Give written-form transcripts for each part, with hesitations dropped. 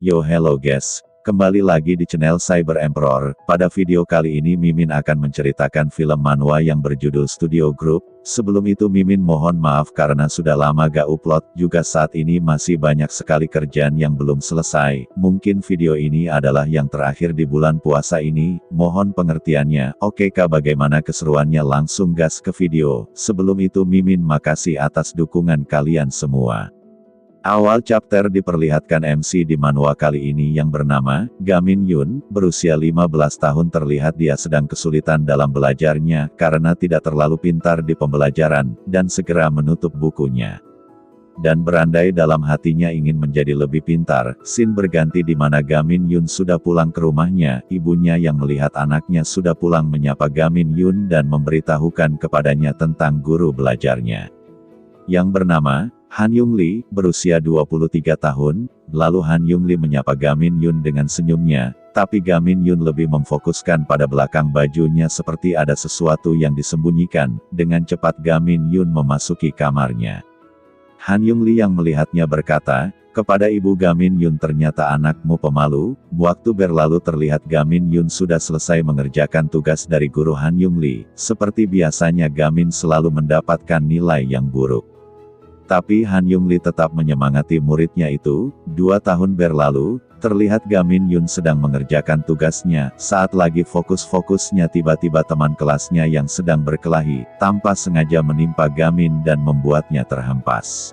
Yo hello guys, kembali lagi di channel Cyber Emperor. Pada video kali ini Mimin akan menceritakan film manhwa yang berjudul Studio Group. Sebelum itu Mimin mohon maaf karena sudah lama gak upload, juga saat ini masih banyak sekali kerjaan yang belum selesai. Mungkin video ini adalah yang terakhir di bulan puasa ini, mohon pengertiannya. Oke kak, bagaimana keseruannya, langsung gas ke video. Sebelum itu Mimin makasih atas dukungan kalian semua. Awal chapter diperlihatkan MC di manhwa kali ini yang bernama Gamin Yun, berusia 15 tahun. Terlihat dia sedang kesulitan dalam belajarnya karena tidak terlalu pintar di pembelajaran, dan segera menutup bukunya. Dan berandai dalam hatinya ingin menjadi lebih pintar. Scene berganti di mana Gamin Yun sudah pulang ke rumahnya, ibunya yang melihat anaknya sudah pulang menyapa Gamin Yun dan memberitahukan kepadanya tentang guru belajarnya yang bernama Han Yung Lee, berusia 23 tahun, lalu Han Yung Lee menyapa Gamin Yun dengan senyumnya, tapi Gamin Yun lebih memfokuskan pada belakang bajunya seperti ada sesuatu yang disembunyikan. Dengan cepat Gamin Yun memasuki kamarnya. Han Yung Lee yang melihatnya berkata, kepada ibu Gamin Yun, ternyata anakmu pemalu. Waktu berlalu terlihat Gamin Yun sudah selesai mengerjakan tugas dari guru Han Yung Lee. Seperti biasanya Gamin selalu mendapatkan nilai yang buruk. Tapi Han Yung Lee tetap menyemangati muridnya itu. 2 tahun berlalu, terlihat Gamin Yun sedang mengerjakan tugasnya. Saat lagi fokus-fokusnya tiba-tiba teman kelasnya yang sedang berkelahi, tanpa sengaja menimpa Gamin dan membuatnya terhempas.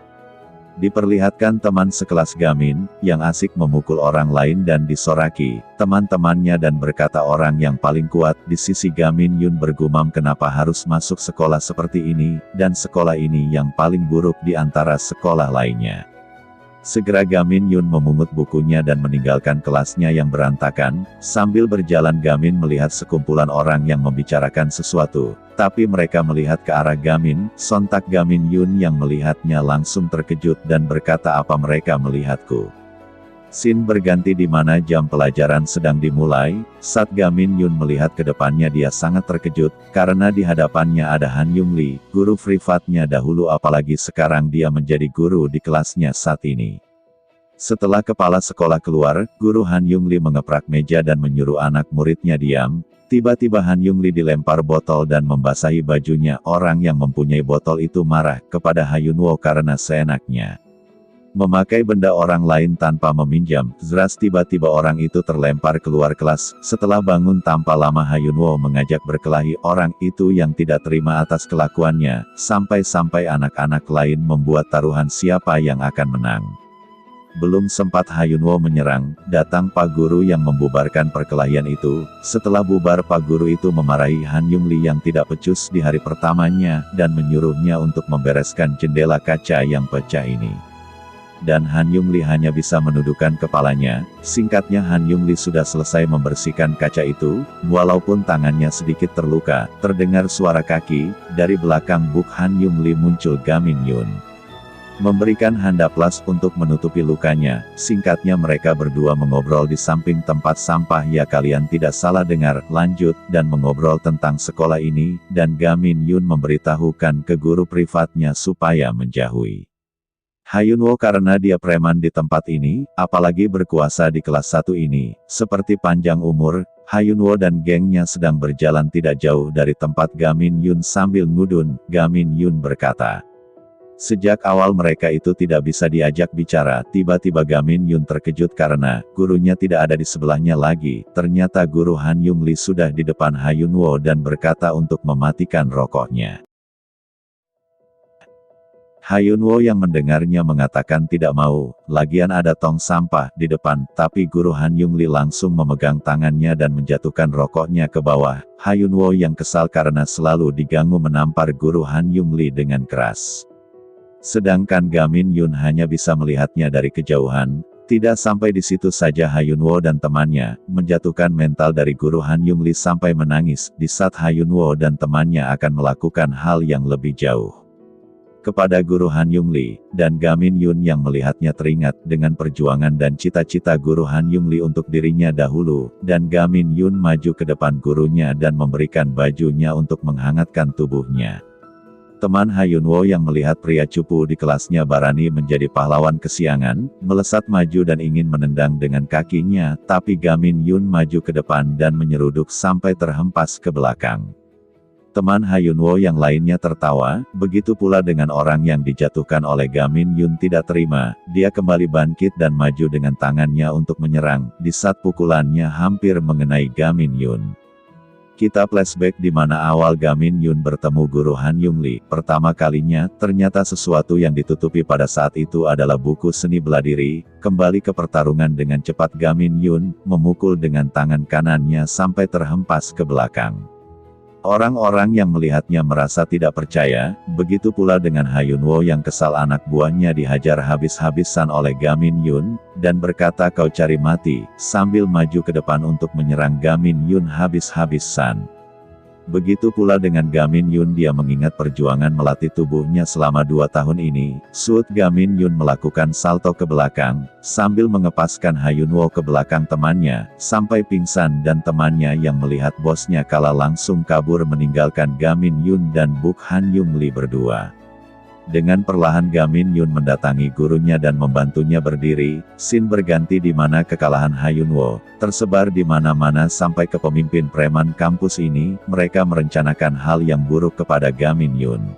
Diperlihatkan teman sekelas Gamin, yang asik memukul orang lain dan disoraki teman-temannya dan berkata orang yang paling kuat di sisi Gamin Yun bergumam kenapa harus masuk sekolah seperti ini, dan sekolah ini yang paling buruk di antara sekolah lainnya. Segera Gamin Yun memungut bukunya dan meninggalkan kelasnya yang berantakan. Sambil berjalan Gamin melihat sekumpulan orang yang membicarakan sesuatu, tapi mereka melihat ke arah Gamin. Sontak Gamin Yun yang melihatnya langsung terkejut dan berkata, apa mereka melihatku? Scene berganti di mana jam pelajaran sedang dimulai. Saat Gamin Yun melihat ke depannya dia sangat terkejut, karena di hadapannya ada Han Yung Lee, guru privatnya dahulu, apalagi sekarang dia menjadi guru di kelasnya saat ini. Setelah kepala sekolah keluar, guru Han Yung Lee mengeprak meja dan menyuruh anak muridnya diam. Tiba-tiba Han Yung Lee dilempar botol dan membasahi bajunya. Orang yang mempunyai botol itu marah kepada Ha Yunwo karena seenaknya memakai benda orang lain tanpa meminjam. Zras, tiba-tiba orang itu terlempar keluar kelas. Setelah bangun tanpa lama Ha Yunwo mengajak berkelahi orang itu yang tidak terima atas kelakuannya, sampai-sampai anak-anak lain membuat taruhan siapa yang akan menang. Belum sempat Ha Yunwo menyerang, datang Pak Guru yang membubarkan perkelahian itu. Setelah bubar, Pak Guru itu memarahi Han Yung Lee yang tidak becus di hari pertamanya, dan menyuruhnya untuk membereskan jendela kaca yang pecah ini. Dan Han Yung Lee hanya bisa menundukkan kepalanya. Singkatnya Han Yung Lee sudah selesai membersihkan kaca itu, walaupun tangannya sedikit terluka. Terdengar suara kaki, dari belakang buk Han Yung Lee muncul Gamin Yun, memberikan handaplas untuk menutupi lukanya. Singkatnya mereka berdua mengobrol di samping tempat sampah. Ya, kalian tidak salah dengar, lanjut, dan mengobrol tentang sekolah ini, dan Gamin Yun memberitahukan ke guru privatnya supaya menjauhi Ha Yunwo karena dia preman di tempat ini, apalagi berkuasa di kelas 1 ini. Seperti panjang umur, Ha Yunwo dan gengnya sedang berjalan tidak jauh dari tempat Gamin Yun. Sambil ngudun, Gamin Yun berkata, sejak awal mereka itu tidak bisa diajak bicara. Tiba-tiba Gamin Yun terkejut karena gurunya tidak ada di sebelahnya lagi. Ternyata guru Han Yung Lee sudah di depan Ha Yunwo dan berkata untuk mematikan rokoknya. Ha Yunwo yang mendengarnya mengatakan tidak mau. Lagian ada tong sampah di depan, tapi guru Han Yung Lee langsung memegang tangannya dan menjatuhkan rokoknya ke bawah. Ha Yunwo yang kesal karena selalu diganggu menampar guru Han Yung Lee dengan keras. Sedangkan Gamin Yun hanya bisa melihatnya dari kejauhan. Tidak sampai di situ saja, Ha Yunwo dan temannya menjatuhkan mental dari guru Han Yung Lee sampai menangis. Di saat Ha Yunwo dan temannya akan melakukan hal yang lebih jauh kepada guru Han Yung Lee, dan Gamin Yun yang melihatnya teringat dengan perjuangan dan cita-cita guru Han Yung Lee untuk dirinya dahulu, dan Gamin Yun maju ke depan gurunya dan memberikan bajunya untuk menghangatkan tubuhnya. Teman Hyunwoo yang melihat pria cupu di kelasnya berani menjadi pahlawan kesiangan, melesat maju dan ingin menendang dengan kakinya, tapi Gamin Yun maju ke depan dan menyeruduk sampai terhempas ke belakang. Teman Hyunwoo yang lainnya tertawa, begitu pula dengan orang yang dijatuhkan oleh Gamin Yun tidak terima, dia kembali bangkit dan maju dengan tangannya untuk menyerang, di saat pukulannya hampir mengenai Gamin Yun. Kita flashback di mana awal Gamin Yun bertemu guru Han Yung Lee. Pertama kalinya, ternyata sesuatu yang ditutupi pada saat itu adalah buku seni bela diri. Kembali ke pertarungan dengan cepat Gamin Yun, memukul dengan tangan kanannya sampai terhempas ke belakang. Orang-orang yang melihatnya merasa tidak percaya, begitu pula dengan Hyunwoo yang kesal anak buahnya dihajar habis-habisan oleh Gamin Yun, dan berkata kau cari mati, sambil maju ke depan untuk menyerang Gamin Yun habis-habisan. Begitu pula dengan Gamin Yun, dia mengingat perjuangan melatih tubuhnya selama 2 tahun ini. Suut Gamin Yun melakukan salto ke belakang, sambil mengepaskan Hyunwoo ke belakang temannya, sampai pingsan dan temannya yang melihat bosnya kalah langsung kabur meninggalkan Gamin Yun dan Buk Han Yung Lee berdua. Dengan perlahan Gamin Yun mendatangi gurunya dan membantunya berdiri, scene berganti di mana kekalahan Hyunwoo tersebar di mana-mana sampai ke pemimpin preman kampus ini, mereka merencanakan hal yang buruk kepada Gamin Yun.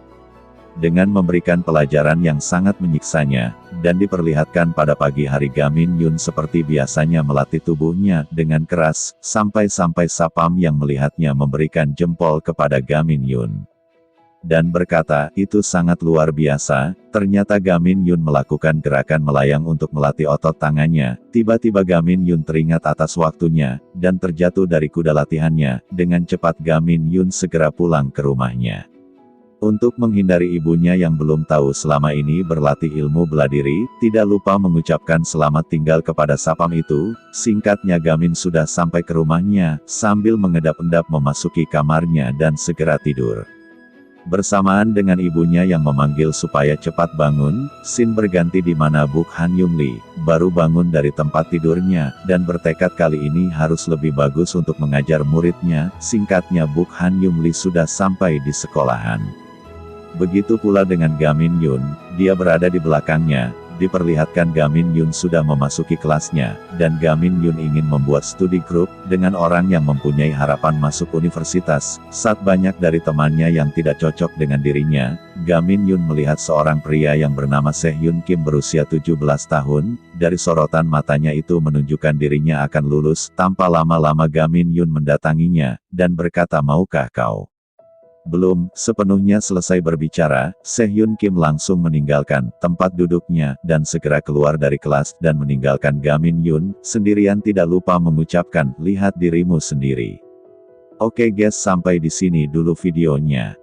Dengan memberikan pelajaran yang sangat menyiksanya, dan diperlihatkan pada pagi hari Gamin Yun seperti biasanya melatih tubuhnya dengan keras, sampai-sampai Sapam yang melihatnya memberikan jempol kepada Gamin Yun. Dan berkata, itu sangat luar biasa. Ternyata Gamin Yun melakukan gerakan melayang untuk melatih otot tangannya. Tiba-tiba Gamin Yun teringat atas waktunya, dan terjatuh dari kuda latihannya. Dengan cepat Gamin Yun segera pulang ke rumahnya. Untuk menghindari ibunya yang belum tahu selama ini berlatih ilmu bela diri, tidak lupa mengucapkan selamat tinggal kepada Sapam itu. Singkatnya Gamin sudah sampai ke rumahnya, sambil mengedap-edap memasuki kamarnya dan segera tidur. Bersamaan dengan ibunya yang memanggil supaya cepat bangun, scene berganti di mana Buk Han Yung Lee baru bangun dari tempat tidurnya, dan bertekad kali ini harus lebih bagus untuk mengajar muridnya. Singkatnya Buk Han Yung Lee sudah sampai di sekolahan. Begitu pula dengan Gamin Yun, dia berada di belakangnya. Diperlihatkan Gamin Yun sudah memasuki kelasnya, dan Gamin Yun ingin membuat studi grup dengan orang yang mempunyai harapan masuk universitas. Saat banyak dari temannya yang tidak cocok dengan dirinya, Gamin Yun melihat seorang pria yang bernama Sehhyun Kim berusia 17 tahun. Dari sorotan matanya itu menunjukkan dirinya akan lulus. Tanpa lama-lama Gamin Yun mendatanginya, dan berkata maukah kau? Belum sepenuhnya selesai berbicara, Sehhyun Kim langsung meninggalkan tempat duduknya, dan segera keluar dari kelas dan meninggalkan Gamin Yun, sendirian tidak lupa mengucapkan, lihat dirimu sendiri. Oke guys, sampai di sini dulu videonya.